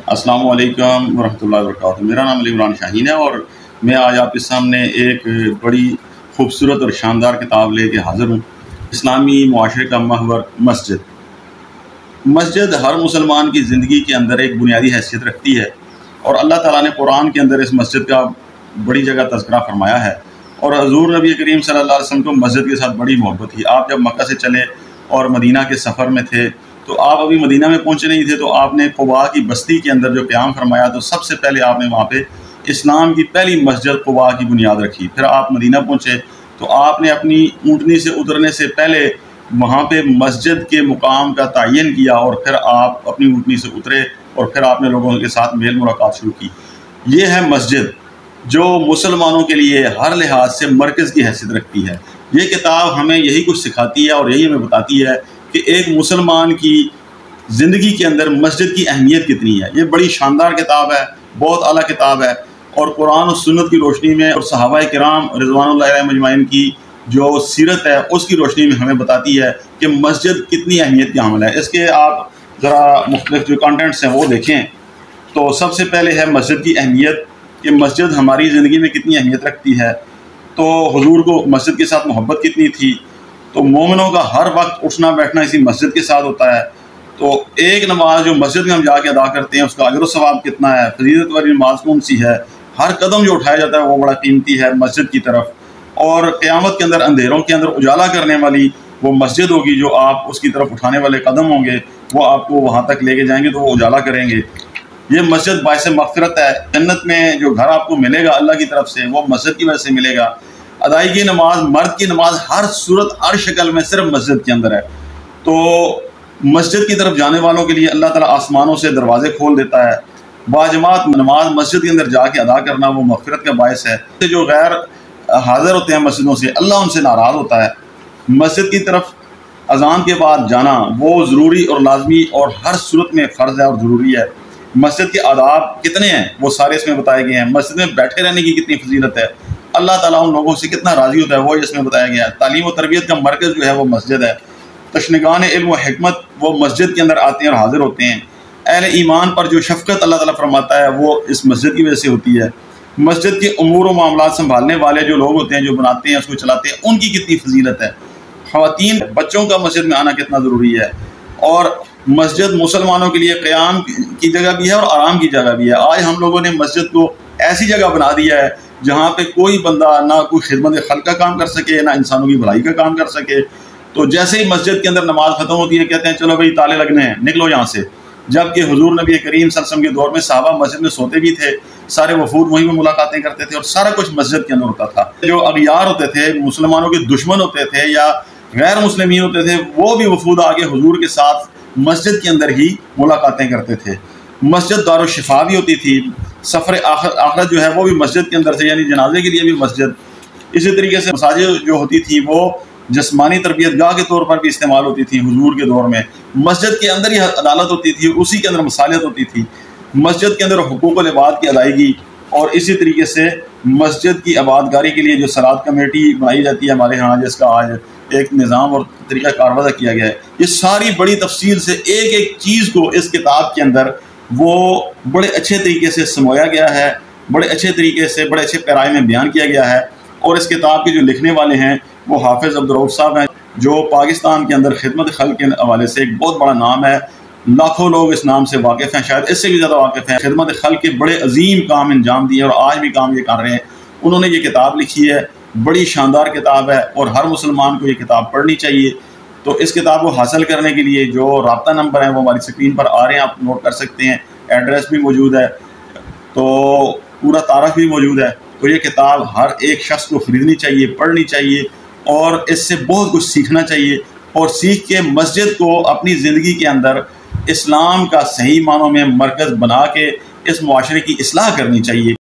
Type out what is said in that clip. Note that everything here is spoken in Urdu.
السلام علیکم ورحمۃ اللہ وبرکاتہ۔ میرا نام علی عمران شاہین ہے اور میں آج آپ کے سامنے ایک بڑی خوبصورت اور شاندار کتاب لے کے حاضر ہوں۔ اسلامی معاشرے کا محور مسجد ہر مسلمان کی زندگی کے اندر ایک بنیادی حیثیت رکھتی ہے، اور اللہ تعالیٰ نے قرآن کے اندر اس مسجد کا بڑی جگہ تذکرہ فرمایا ہے، اور حضور نبی کریم صلی اللہ علیہ وسلم کو مسجد کے ساتھ بڑی محبت تھی۔ آپ جب مکہ سے چلے اور مدینہ کے سفر میں تھے تو آپ ابھی مدینہ میں پہنچے نہیں تھے، تو آپ نے قباء کی بستی کے اندر جو قیام فرمایا تو سب سے پہلے آپ نے وہاں پہ اسلام کی پہلی مسجد قباء کی بنیاد رکھی۔ پھر آپ مدینہ پہنچے تو آپ نے اپنی اونٹنی سے اترنے سے پہلے وہاں پہ مسجد کے مقام کا تعین کیا، اور پھر آپ اپنی اونٹنی سے اترے اور پھر آپ نے لوگوں کے ساتھ میل ملاقات شروع کی۔ یہ ہے مسجد جو مسلمانوں کے لیے ہر لحاظ سے مرکز کی حیثیت رکھتی ہے۔ یہ کتاب ہمیں یہی کچھ سکھاتی ہے اور یہی ہمیں بتاتی ہے کہ ایک مسلمان کی زندگی کے اندر مسجد کی اہمیت کتنی ہے۔ یہ بڑی شاندار کتاب ہے، بہت اعلیٰ کتاب ہے، اور قرآن و سنت کی روشنی میں اور صحابہ کرام رضوان اللہ علیہم اجمعین کی جو سیرت ہے اس کی روشنی میں ہمیں بتاتی ہے کہ مسجد کتنی اہمیت کی حامل ہے۔ اس کے آپ ذرا مختلف جو کانٹینٹس ہیں وہ دیکھیں تو سب سے پہلے ہے مسجد کی اہمیت، کہ مسجد ہماری زندگی میں کتنی اہمیت رکھتی ہے۔ تو حضور کو مسجد کے ساتھ محبت کتنی تھی، تو مومنوں کا ہر وقت اٹھنا بیٹھنا اسی مسجد کے ساتھ ہوتا ہے۔ تو ایک نماز جو مسجد میں ہم جا کے ادا کرتے ہیں اس کا اجر و ثواب کتنا ہے، فضیلت والی نماز کون سی ہے، ہر قدم جو اٹھایا جاتا ہے وہ بڑا قیمتی ہے مسجد کی طرف۔ اور قیامت کے اندر اندھیروں کے اندر اجالا کرنے والی وہ مسجد ہوگی، جو آپ اس کی طرف اٹھانے والے قدم ہوں گے وہ آپ کو وہاں تک لے کے جائیں گے تو وہ اجالا کریں گے۔ یہ مسجد باعث مغفرت ہے۔ جنت میں جو گھر آپ کو ملے گا اللہ کی طرف سے وہ مسجد کی وجہ سے ملے گا۔ ادائیگی نماز، مرد کی نماز ہر صورت ہر شکل میں صرف مسجد کے اندر ہے۔ تو مسجد کی طرف جانے والوں کے لیے اللہ تعالیٰ آسمانوں سے دروازے کھول دیتا ہے۔ باجماعت نماز مسجد کے اندر جا کے ادا کرنا وہ مغفرت کا باعث ہے۔ جو غیر حاضر ہوتے ہیں مسجدوں سے اللہ ان سے ناراض ہوتا ہے۔ مسجد کی طرف اذان کے بعد جانا وہ ضروری اور لازمی اور ہر صورت میں فرض ہے اور ضروری ہے۔ مسجد کے آداب کتنے ہیں وہ سارے اس میں بتائے گئے ہیں۔ مسجد میں بیٹھے رہنے کی کتنی فضیلت ہے، اللہ تعالیٰ ان لوگوں سے کتنا راضی ہوتا ہے وہ اس میں بتایا گیا ہے۔ تعلیم و تربیت کا مرکز جو ہے وہ مسجد ہے۔ تشنگان علم و حکمت وہ مسجد کے اندر آتے ہیں اور حاضر ہوتے ہیں۔ اہل ایمان پر جو شفقت اللہ تعالیٰ فرماتا ہے وہ اس مسجد کی وجہ سے ہوتی ہے۔ مسجد کے امور و معاملات سنبھالنے والے جو لوگ ہوتے ہیں، جو بناتے ہیں اس کو چلاتے ہیں، ان کی کتنی فضیلت ہے۔ خواتین بچوں کا مسجد میں آنا کتنا ضروری ہے۔ اور مسجد مسلمانوں کے لیے قیام کی جگہ بھی ہے اور آرام کی جگہ بھی ہے۔ آج ہم لوگوں نے مسجد کو ایسی جگہ بنا دیا ہے جہاں پہ کوئی بندہ نہ کوئی خدمت خلق کا کام کر سکے، نہ انسانوں کی بھلائی کا کام کر سکے۔ تو جیسے ہی مسجد کے اندر نماز ختم ہوتی ہے کہتے ہیں چلو بھائی تالے لگنے ہیں، نکلو یہاں سے۔ جبکہ حضور نبی کریم صلی اللہ علیہ وسلم کے دور میں صحابہ مسجد میں سوتے بھی تھے، سارے وفود وہیں میں ملاقاتیں کرتے تھے، اور سارا کچھ مسجد کے اندر ہوتا تھا۔ جو اغیار ہوتے تھے، مسلمانوں کے دشمن ہوتے تھے یا غیر مسلمین ہوتے تھے، وہ بھی وفود آگے حضور کے ساتھ مسجد کے اندر ہی ملاقاتیں کرتے تھے۔ مسجد دار الشفا بھی ہوتی تھی۔ سفر آخرت جو ہے وہ بھی مسجد کے اندر سے، یعنی جنازے کے لیے بھی مسجد۔ اسی طریقے سے مساجد جو ہوتی تھی وہ جسمانی تربیت گاہ کے طور پر بھی استعمال ہوتی تھی حضور کے دور میں۔ مسجد کے اندر ہی عدالت ہوتی تھی، اسی کے اندر مصالحت ہوتی تھی۔ مسجد کے اندر حقوق العباد کی ادائیگی، اور اسی طریقے سے مسجد کی آبادکاری کے لیے جو صلاۃ کمیٹی بنائی جاتی ہے ہمارے ہاں، جس کا آج ایک نظام اور طریقہ کار وضع کیا گیا ہے، یہ ساری بڑی تفصیل سے ایک ایک چیز کو اس کتاب کے اندر وہ بڑے اچھے طریقے سے سمویا گیا ہے، بڑے اچھے طریقے سے بڑے اچھے پیرائے میں بیان کیا گیا ہے۔ اور اس کتاب کے جو لکھنے والے ہیں وہ حافظ عبدالرؤف صاحب ہیں، جو پاکستان کے اندر خدمت خلق کے حوالے سے ایک بہت بڑا نام ہے۔ لاکھوں لوگ اس نام سے واقف ہیں، شاید اس سے بھی زیادہ واقف ہیں۔ خدمت خلق کے بڑے عظیم کام انجام دیے اور آج بھی کام یہ کر رہے ہیں۔ انہوں نے یہ کتاب لکھی ہے، بڑی شاندار کتاب ہے، اور ہر مسلمان کو یہ کتاب پڑھنی چاہیے۔ تو اس کتاب کو حاصل کرنے کے لیے جو رابطہ نمبر ہیں وہ ہماری اسکرین پر آ رہے ہیں، آپ نوٹ کر سکتے ہیں۔ ایڈریس بھی موجود ہے، تو پورا تعارف بھی موجود ہے۔ تو یہ کتاب ہر ایک شخص کو خریدنی چاہیے، پڑھنی چاہیے، اور اس سے بہت کچھ سیکھنا چاہیے، اور سیکھ کے مسجد کو اپنی زندگی کے اندر اسلام کا صحیح معنوں میں مرکز بنا کے اس معاشرے کی اصلاح کرنی چاہیے۔